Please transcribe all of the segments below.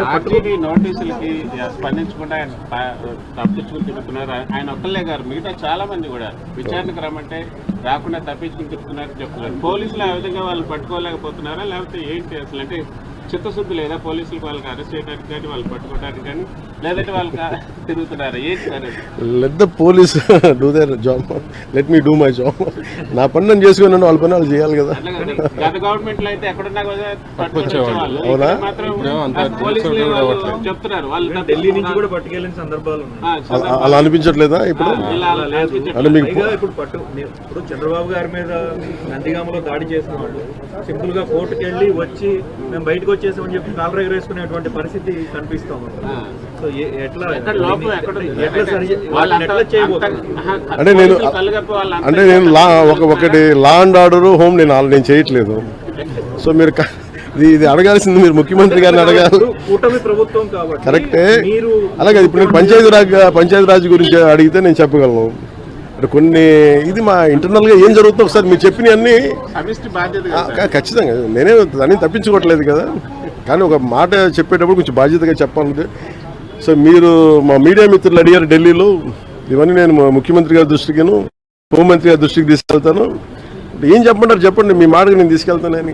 ఆర్టీడీ నోటీసులకి స్పందించకుండా ఆయన తప్పించుకుని తిరుగుతున్నారు. ఆయన ఒక్కళ్ళే గారు, మిగతా చాలా మంది కూడా విచారణకు రమ్మంటే రాకుండా తప్పించుకుని తిరుగుతున్నారని చెప్తున్నారు. పోలీసులు ఆ విధంగా వాళ్ళు పట్టుకోలేకపోతున్నారా, లేకపోతే ఏంటి అసలు? అంటే చిత్తశుద్ధి లేదా పోలీసులకు వాళ్ళకి అరెస్ట్ చేయడానికి కానీ వాళ్ళు పట్టుకోవడానికి కానీ, లేదంటే వాళ్ళకి తిరుగుతున్నారా? ఏంటి sir? Let the police do their job, let me do my job. నా పని నేను చేసుకుని వాళ్ళ పని వాళ్ళు చేయాలి కదా. గత గవర్నమెంట్ లో అయితే ఎక్కడున్నా కూడా పట్టుకొచ్చేవాళ్ళు. అవునా? చెప్తున్నారు వాళ్ళు ఢిల్లీ నుంచి కూడా పట్టుకెళ్ళిన సందర్భాలు అలా అనిపించట్లేదా ఇప్పుడు? అంటే మీకు ఇప్పుడు చంద్రబాబు గారి మీద నందిగామలో దాడి చేసిన వాళ్ళు సింపుల్ గా కోర్టుకు వెళ్ళి వచ్చి మేము బయటకు వచ్చేసామని చెప్పి కాలర్ ఎగరేసుకునేటువంటి పరిస్థితి కనిపిస్తాం. సో ఎట్లా అంటే నేను ఒకటి లా అండ్ ఆర్డర్ హోమ్ నేను చేయట్లేదు. సో మీరు ఇది అడగాల్సింది మీరు ముఖ్యమంత్రి గారిని అడగాలి. కూటమి ప్రభుత్వం కాబట్టి కరెక్టే. అలాగే ఇప్పుడు నేను పంచాయతీ రాజ్ గురించి అడిగితే నేను చెప్పగలను. అంటే కొన్ని ఇది మా ఇంటర్నల్ గా ఏం జరుగుతుందో ఒకసారి మీరు చెప్పిన అన్ని ఖచ్చితంగా నేనే దాన్ని తప్పించుకోవట్లేదు కదా, కానీ ఒక మాట చెప్పేటప్పుడు కొంచెం బాధ్యతగా చెప్పాలి. సో మీరు మా మీడియా మిత్రులు అడిగారు ఢిల్లీలో, ఇవన్నీ నేను ముఖ్యమంత్రి గారి దృష్టికిను హోంమంత్రి గారి దృష్టికి తీసుకెళ్తాను. ఏం చెప్పమంటారు చెప్పండి, మీ మాటకు నేను తీసుకెళ్తానని.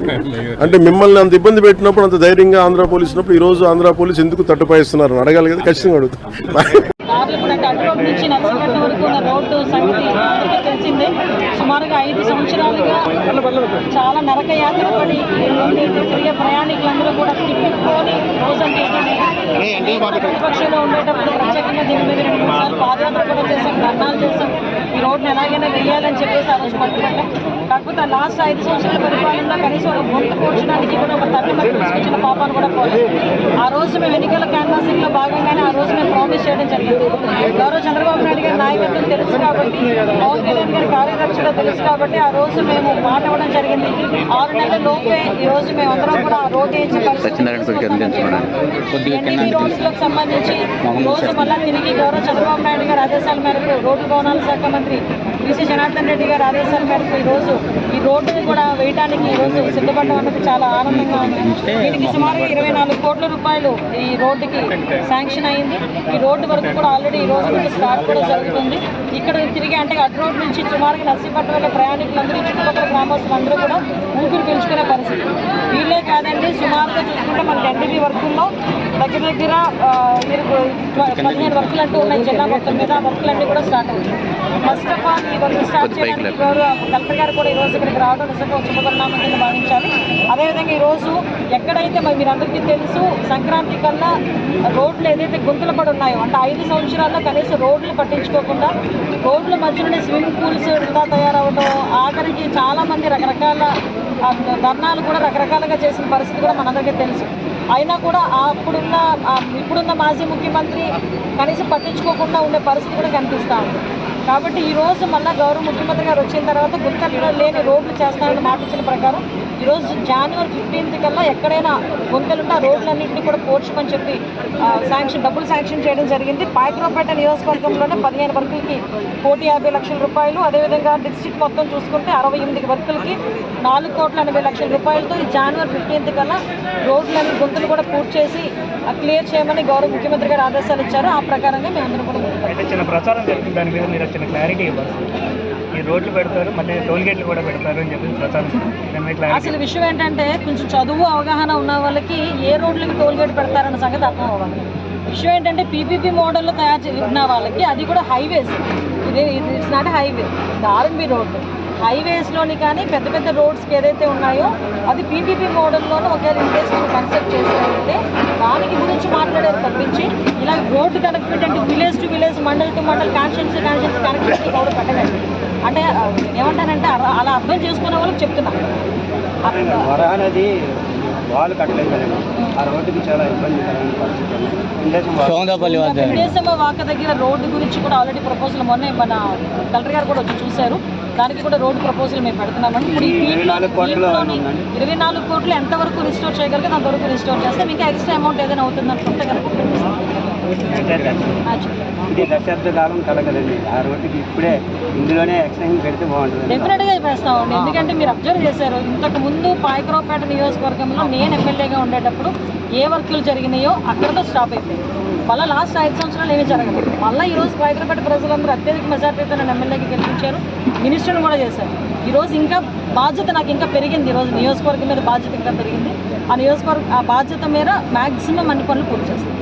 అంటే మిమ్మల్ని అంత ఇబ్బంది పెట్టినప్పుడు, అంత ధైర్యంగా ఆంధ్ర పోలీసు ఉన్నప్పుడు ఈ రోజు ఆంధ్ర పోలీసు ఎందుకు తట్టుపాయిస్తున్నారు అడగాలి కదా. ఖచ్చితంగా అడుగుతాను. సుమారుగా 5 సంవత్సరాలుగా చాలా నరక యాత్ర పడి తిరిగే ప్రయాణికులందరూ కూడా తిప్పిపోని రోజంటే ప్రతిపక్షంలో ఉండేటప్పుడు ప్రత్యేకంగా దీని మీద 2 సార్లు పాదయాత్ర కూడా చేశాం, ధర్నాలు చేశాం. ఈ రోడ్డును ఎలాగైనా వెయ్యాలని చెప్పేసి ఆ రోజు పట్టుకుంటాం. కాకపోతే లాస్ట్ 5 సంవత్సరాల పరిపాలనలో కనీసం ఒక గొంతు కూర్చడానికి కూడా ఒక తల్లి మనకు తీసుకొచ్చిన పాపాలు కూడా పోలేదు. ఆ రోజు మేము ఎన్నికల క్యాన్వాసింగ్ లో భాగంగానే ఆ రోజు మేము ప్రామిస్ చేయడం జరిగింది. గౌరవ చంద్రబాబు నాయుడు గారి నాయకత్వం తెలుసు కాబట్టి, పవన్ కళ్యాణ్ గారి కార్యదర్శులు తెలుసు కాబట్టి ఆ రోజు మేము మాట ఇవ్వడం జరిగింది. 6 నెలల లోపే ఈ రోజు మేమందరం కూడా ఆ రోడ్డు వేయించి ఎన్నికల రోజులకు సంబంధించి రోజు మళ్ళా తిరిగి గౌరవ చంద్రబాబు నాయుడు గారి ఆదేశాల మేరకు రోడ్డు భవనాల శాఖ మంత్రి బీసీ జనార్దన్ రెడ్డి గారి ఆదేశాల మేరకు ఈ రోజు ఈ రోడ్డుని కూడా వేయడానికి ఈ రోజు సిద్ధపడడం అన్నది చాలా ఆనందంగా ఉంది. వీటికి సుమారు 24 కోట్ల రూపాయలు ఈ రోడ్డుకి శాంక్షన్ అయింది. ఈ రోడ్డు వరకు కూడా ఆల్రెడీ ఈ రోజు నుంచి స్టార్ట్ కూడా జరుగుతుంది. ఇక్కడ తిరిగి అంటే అటు రోడ్ నుంచి సుమారుగా నర్సీపట్నం వెళ్ళే ప్రయాణికులందరూ చుట్టుపక్కల గ్రామస్తులందరూ కూడా ఊపిరి పీల్చుకునే పరిస్థితి. వీళ్ళే కాదండి, సుమారుగా చూసుకుంటే మన ఎన్డీబీ వర్కుల్లో దగ్గర 15 వర్కులు అంటూ ఉన్నాయి జిల్లా మొత్తం మీద. ఆ వర్కులన్నీ కూడా స్టార్ట్ అవుతాయి. ఫస్ట్ ఆఫ్ ఆల్ ఈ వర్క్ స్టార్ట్ చేయడానికి కలెక్టర్ గారు కూడా ఈరోజు ఇక్కడికి రావడం నిజంగా శుభపరిణామం కింద భావించాలి. అదేవిధంగా ఈరోజు ఎక్కడైతే మీరందరికీ తెలుసు సంక్రాంతి కన్నా రోడ్లు ఏదైతే గుంతలు పడి ఉన్నాయో, అంటే 5 సంవత్సరాల్లో కనీసం రోడ్లు పట్టించుకోకుండా రోడ్ల మధ్యలోనే స్విమ్మింగ్ పూల్స్ వృధా తయారవడం, ఆఖరికి చాలామంది రకరకాల ధర్నాలు కూడా రకరకాలుగా చేసిన పరిస్థితి కూడా మనందరికీ తెలుసు. అయినా కూడా ఇప్పుడున్న మాజీ ముఖ్యమంత్రి కనీసం పట్టించుకోకుండా ఉండే పరిస్థితి కూడా కనిపిస్తూ ఉంది. కాబట్టి ఈరోజు మళ్ళీ గౌరవ ముఖ్యమంత్రి గారు వచ్చిన తర్వాత గుంతలు లేని రోడ్లు చేస్తానని మాట ఇచ్చిన ప్రకారం ఈరోజు జనవరి 15 కల్లా ఎక్కడైనా గుంతలుంటే ఆ రోడ్లన్నింటినీ కూడా పోర్చమని చెప్పి డబ్బులు శాంక్షన్ చేయడం జరిగింది. పాయకరావుపేట నియోజకవర్గంలోనే 15 వర్కులకి 1,50 లక్షల రూపాయలు, అదేవిధంగా డిస్ట్రిక్ట్ మొత్తం చూసుకుంటే 68 వర్కులకి 4,80 లక్షల రూపాయలతో ఈ జనవరి 15 కల్లా రోడ్లని గుంతలు కూడా పూర్తి చేసి క్లియర్ చేయమని గౌరవ ముఖ్యమంత్రి గారు ఆదేశాలు ఇచ్చారు. ఆ ప్రకారంగా మేమందరం కూడా చిన్న ప్రచారం జరుగుతుంది, దాని మీద మీరు చిన్న క్లారిటీ ఇవ్వాలి. ఈ రోడ్లు పెడతారు, మళ్ళీ టోల్ గేట్లు కూడా పెడతారు అని చెప్పి ప్రచారం. అసలు విషయం ఏంటంటే కొంచెం చదువు అవగాహన ఉన్న వాళ్ళకి ఏ రోడ్లకి టోల్ గేట్ పెడతారన్న సంగతి అర్థం అవ్వాలి. విషయం ఏంటంటే పీపీపీ మోడల్లో తయారు చేసిన వాళ్ళకి అది కూడా highways, it's not highway, R and B road. హైవేస్లోని కానీ పెద్ద పెద్ద రోడ్స్కి ఏదైతే ఉన్నాయో అది పీపీపీ మోడల్లోనే ఒకేలా ఇండస్ట్రీ కన్సెప్ట్ చేసినట్లయితే దానికి గురించి మాట్లాడేది తప్పించి ఇలా రోడ్డు కనెక్టివిటీ అంటే village to village, mandal to mandal, constituency connectivity కూడా పెట్టలేదు. అంటే ఏమంటారంటే అలా అర్థం చేసుకునే వాళ్ళకి చెప్తున్నా. అనేది వాళ్ళు కట్టలేదు కదండి, ఆ రోడ్డుకి చాలా ఇబ్బందికరమైన పరిస్థితి. విదేశమ వాక దగ్గర రోడ్డు గురించి కూడా ఆల్రెడీ ప్రపోజల్ మొన్నే మన కలెక్టర్ గారు కూడా వచ్చి చూశారు. దానికి కూడా రోడ్డు ప్రపోజల్ మేము పెడుతున్నామండి. ఇప్పుడు ఈ 24 కోట్లు ఎంతవరకు రిస్టోర్ చేయగలిగితే అంతవరకు రిస్టోర్ చేస్తే ఇంకా ఎక్స్ట్రా అమౌంట్ ఏదైనా అవుతుంది అనుకుంటే కనుక ఇది దశాబ్ద కాలం కల కదండి. ఆ రోడ్డుకి ఇప్పుడే ఇందులోనే ఎక్స్టెన్షన్ పెడితే బాగుంటుంది. డెఫినెట్గా వేస్తామండి. ఎందుకంటే మీరు అబ్జర్వ్ చేశారు, ఇంతకు ముందు పాయకరావుపేట నియోజకవర్గంలో నేను ఎమ్మెల్యేగా ఉండేటప్పుడు ఏ వర్కులు జరిగినాయో అక్కడతో స్టాప్ అయిపోయింది. మళ్ళీ లాస్ట్ 5 సంవత్సరాలు ఏమీ జరగలేదు. మళ్ళీ ఈరోజు పాయకరావుపేట ప్రజలందరూ అత్యధిక మెజార్టీతో నన్ను ఎమ్మెల్యేకి గెలిపించారు, మినిస్టర్ని కూడా చేశారు. ఈరోజు ఇంకా బాధ్యత నాకు ఇంకా పెరిగింది. ఈరోజు నియోజకవర్గం మీద బాధ్యత ఇంకా పెరిగింది. ఆ బాధ్యత మీద మ్యాక్సిమం అన్ని పనులు పూర్తి చేస్తాం.